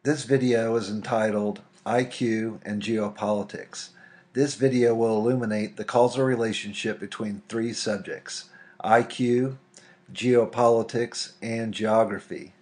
This video is entitled IQ and Geopolitics. This video will illuminate the causal relationship between three subjects: IQ, geopolitics, and geography.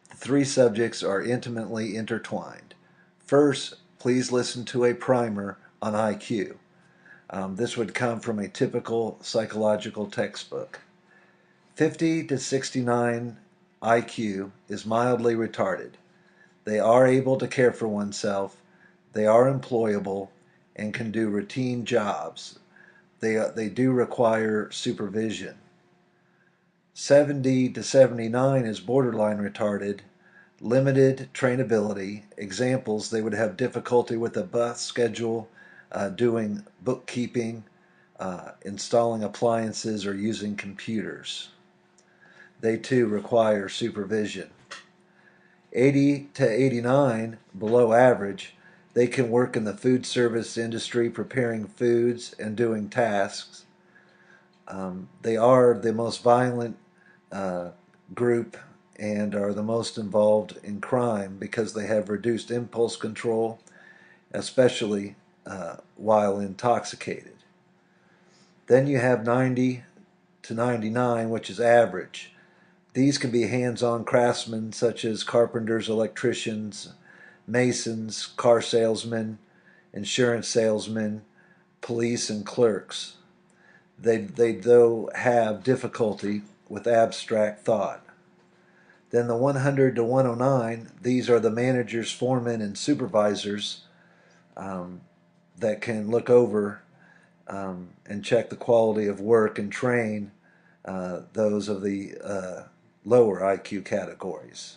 The three subjects are intimately intertwined. First, please listen to a primer on IQ. This would come from a typical psychological textbook. 50 to 69 IQ is mildly retarded. They are able to care for oneself, they are employable, and can do routine jobs. They do require supervision. 70 to 79 is borderline retarded, limited trainability. Examples: they would have difficulty with a bus schedule, doing bookkeeping, installing appliances, or using computers. They too require supervision. 80 to 89, below average, they can work in the food service industry preparing foods and doing tasks. They are the most violent group and are the most involved in crime because they have reduced impulse control, especially while intoxicated. Then you have 90 to 99, which is average. These can be hands-on craftsmen such as carpenters, electricians, masons, car salesmen, insurance salesmen, police, and clerks. They though have difficulty with abstract thought. Then the 100 to 109, these are the managers, foremen, and supervisors that can look over and check the quality of work and train those of the lower IQ categories.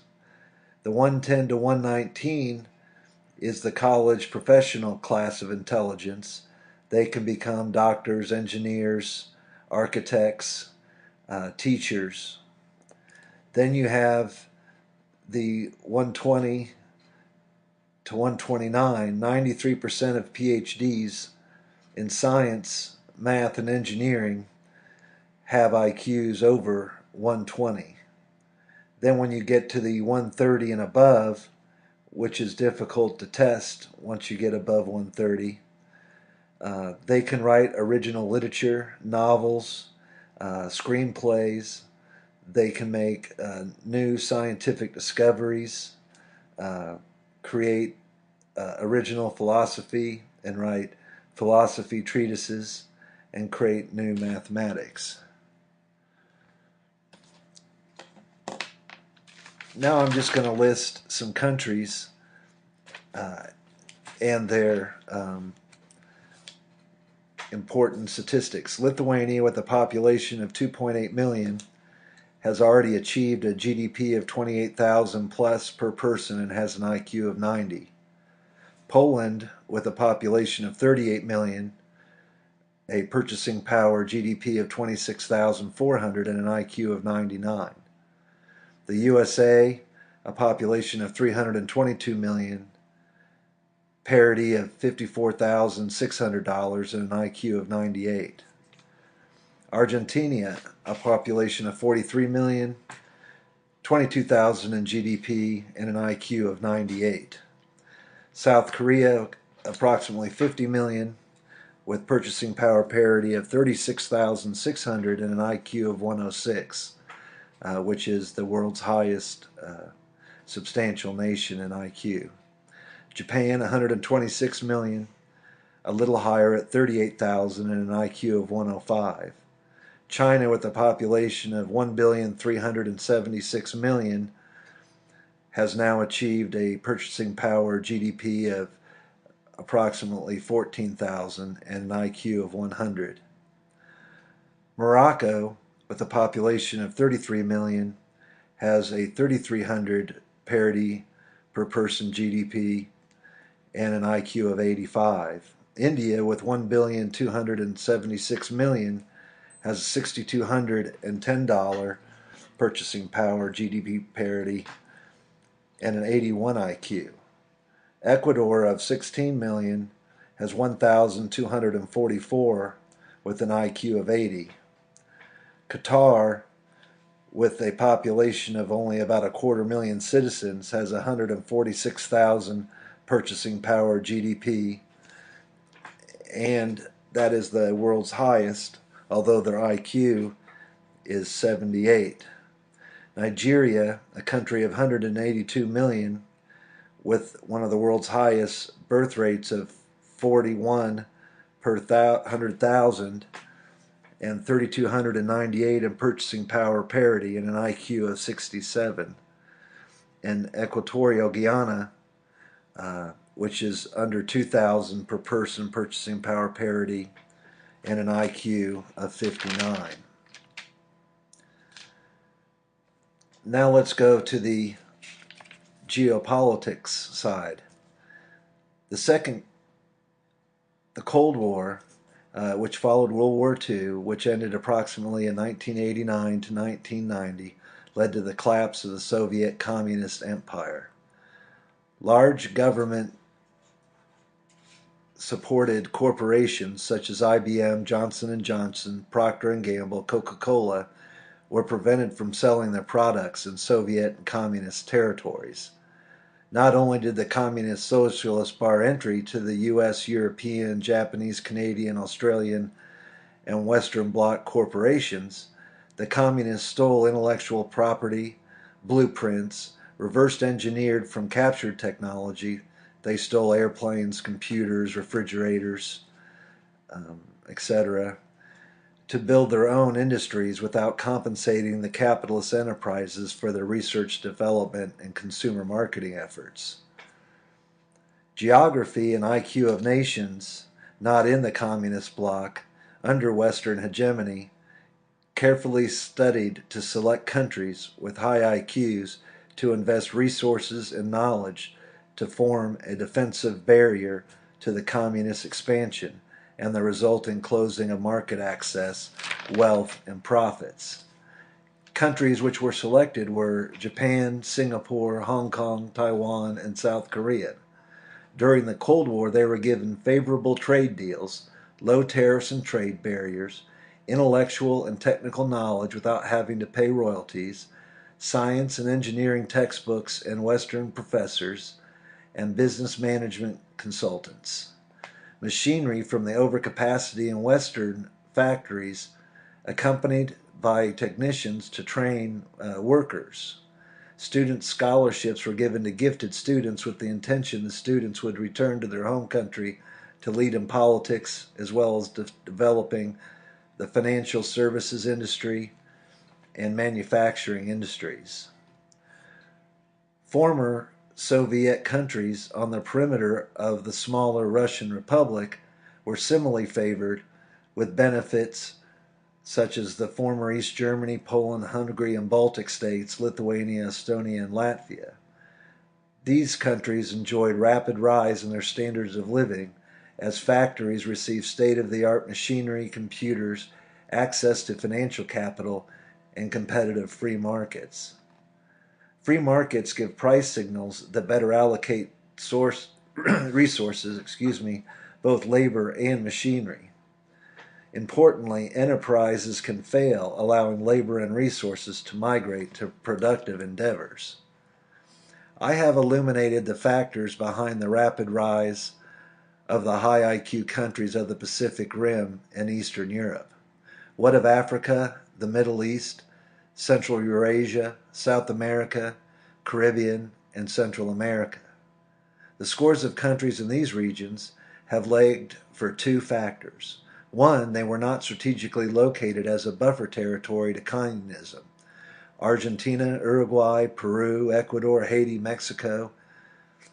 The 110 to 119 is the college professional class of intelligence. They can become doctors, engineers, architects, teachers. Then you have the 120 to 129, 93% of PhDs in science, math, and engineering have IQs over 120. Then when you get to the 130 and above, which is difficult to test once you get above 130, they can write original literature, novels, screenplays. They can make new scientific discoveries, create original philosophy and write philosophy treatises, and create new mathematics. Now I'm just going to list some countries and their important statistics. Lithuania, with a population of 2.8 million, has already achieved a GDP of 28,000 plus per person and has an IQ of 90. Poland, with a population of 38 million, a purchasing power GDP of 26,400 and an IQ of 99. The USA, a population of 322 million, parity of $54,600 and an IQ of 98. Argentina, a population of 43 million, 22,000 in GDP and an IQ of 98. South Korea, approximately 50 million, with purchasing power parity of 36,600 and an IQ of 106. Which is the world's highest substantial nation in IQ. Japan, 126 million, a little higher at 38,000 and an IQ of 105. China, with a population of 1,376,000,000, has now achieved a purchasing power GDP of approximately 14,000 and an IQ of 100. Morocco, with a population of 33 million, has a 3,300 parity per person GDP and an IQ of 85. India, with 1,276,000,000, has a $6,210 purchasing power GDP parity and an 81 IQ. Ecuador, of 16 million, has 1,244 with an IQ of 80. Qatar, with a population of only about 250,000 citizens, has 146,000 purchasing power GDP, and that is the world's highest, although their IQ is 78. Nigeria, a country of 182 million, with one of the world's highest birth rates of 41 per 100,000 and 3,298 in purchasing power parity and an IQ of 67. And Equatorial Guinea, which is under 2,000 per person purchasing power parity and an IQ of 59. Now let's go to the geopolitics side. The Cold War, which followed World War II, which ended approximately in 1989 to 1990, led to the collapse of the Soviet Communist Empire. Large government supported corporations such as IBM, Johnson & Johnson, Procter & Gamble, Coca-Cola were prevented from selling their products in Soviet and communist territories. Not only did the communist socialists bar entry to the U.S., European, Japanese, Canadian, Australian, and Western Bloc corporations, the communists stole intellectual property, blueprints, reverse engineered from captured technology. They stole airplanes, computers, refrigerators, etc., to build their own industries without compensating the capitalist enterprises for their research, development, and consumer marketing efforts. Geography and IQ of nations not in the communist bloc under Western hegemony carefully studied to select countries with high IQs to invest resources and knowledge to form a defensive barrier to the communist expansion and the resulting closing of market access, wealth, and profits. Countries which were selected were Japan, Singapore, Hong Kong, Taiwan, and South Korea. During the Cold War, they were given favorable trade deals, low tariffs and trade barriers, intellectual and technical knowledge without having to pay royalties, science and engineering textbooks and Western professors, and business management consultants. Machinery from the overcapacity in Western factories, accompanied by technicians to train workers. Student scholarships were given to gifted students with the intention the students would return to their home country to lead in politics as well as developing the financial services industry and manufacturing industries. Former Soviet countries on the perimeter of the smaller Russian Republic were similarly favored with benefits such as the former East Germany, Poland, Hungary, and Baltic states, Lithuania, Estonia, and Latvia. These countries enjoyed rapid rise in their standards of living as factories received state-of-the-art machinery, computers, access to financial capital, and competitive free markets. Free markets give price signals that better allocate resources, both labor and machinery. Importantly, enterprises can fail, allowing labor and resources to migrate to productive endeavors. I have illuminated the factors behind the rapid rise of the high IQ countries of the Pacific Rim and Eastern Europe. What of Africa, the Middle East, Central Eurasia, South America, Caribbean, and Central America? The scores of countries in these regions have lagged for two factors. One, they were not strategically located as a buffer territory to communism. Argentina, Uruguay, Peru, Ecuador, Haiti, Mexico.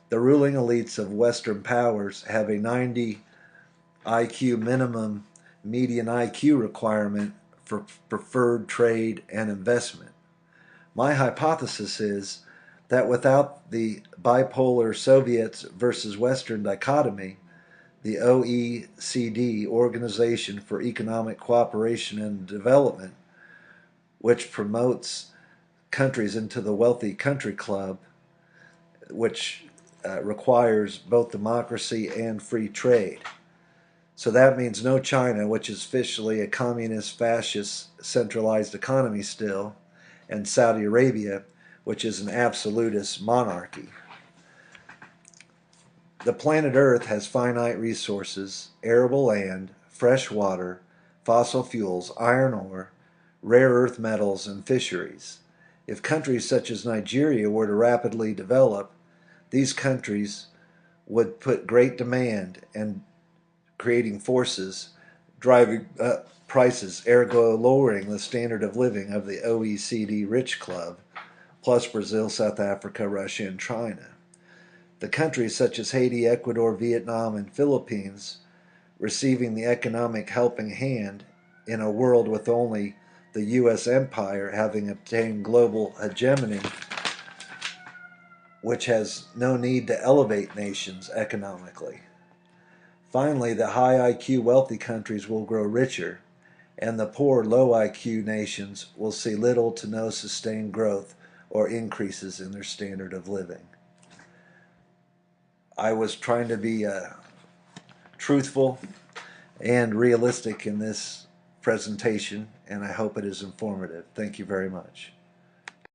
The ruling elites of Western powers have a 90 IQ minimum median IQ requirement for preferred trade and investment. My hypothesis is that without the bipolar Soviets versus Western dichotomy, the OECD, Organization for Economic Cooperation and Development, which promotes countries into the wealthy country club, which requires both democracy and free trade. So that means no China, which is officially a communist, fascist, centralized economy still, and Saudi Arabia, which is an absolutist monarchy. The planet Earth has finite resources, arable land, fresh water, fossil fuels, iron ore, rare earth metals, and fisheries. If countries such as Nigeria were to rapidly develop, these countries would put great demand and creating forces driving up prices, ergo lowering the standard of living of the OECD rich club, plus Brazil, South Africa, Russia, and China. The countries such as Haiti, Ecuador, Vietnam, and Philippines receiving the economic helping hand in a world with only the U.S. empire having obtained global hegemony, which has no need to elevate nations economically. Finally, the high IQ wealthy countries will grow richer, and the poor low IQ nations will see little to no sustained growth or increases in their standard of living. I was trying to be truthful and realistic in this presentation, and I hope it is informative. Thank you very much.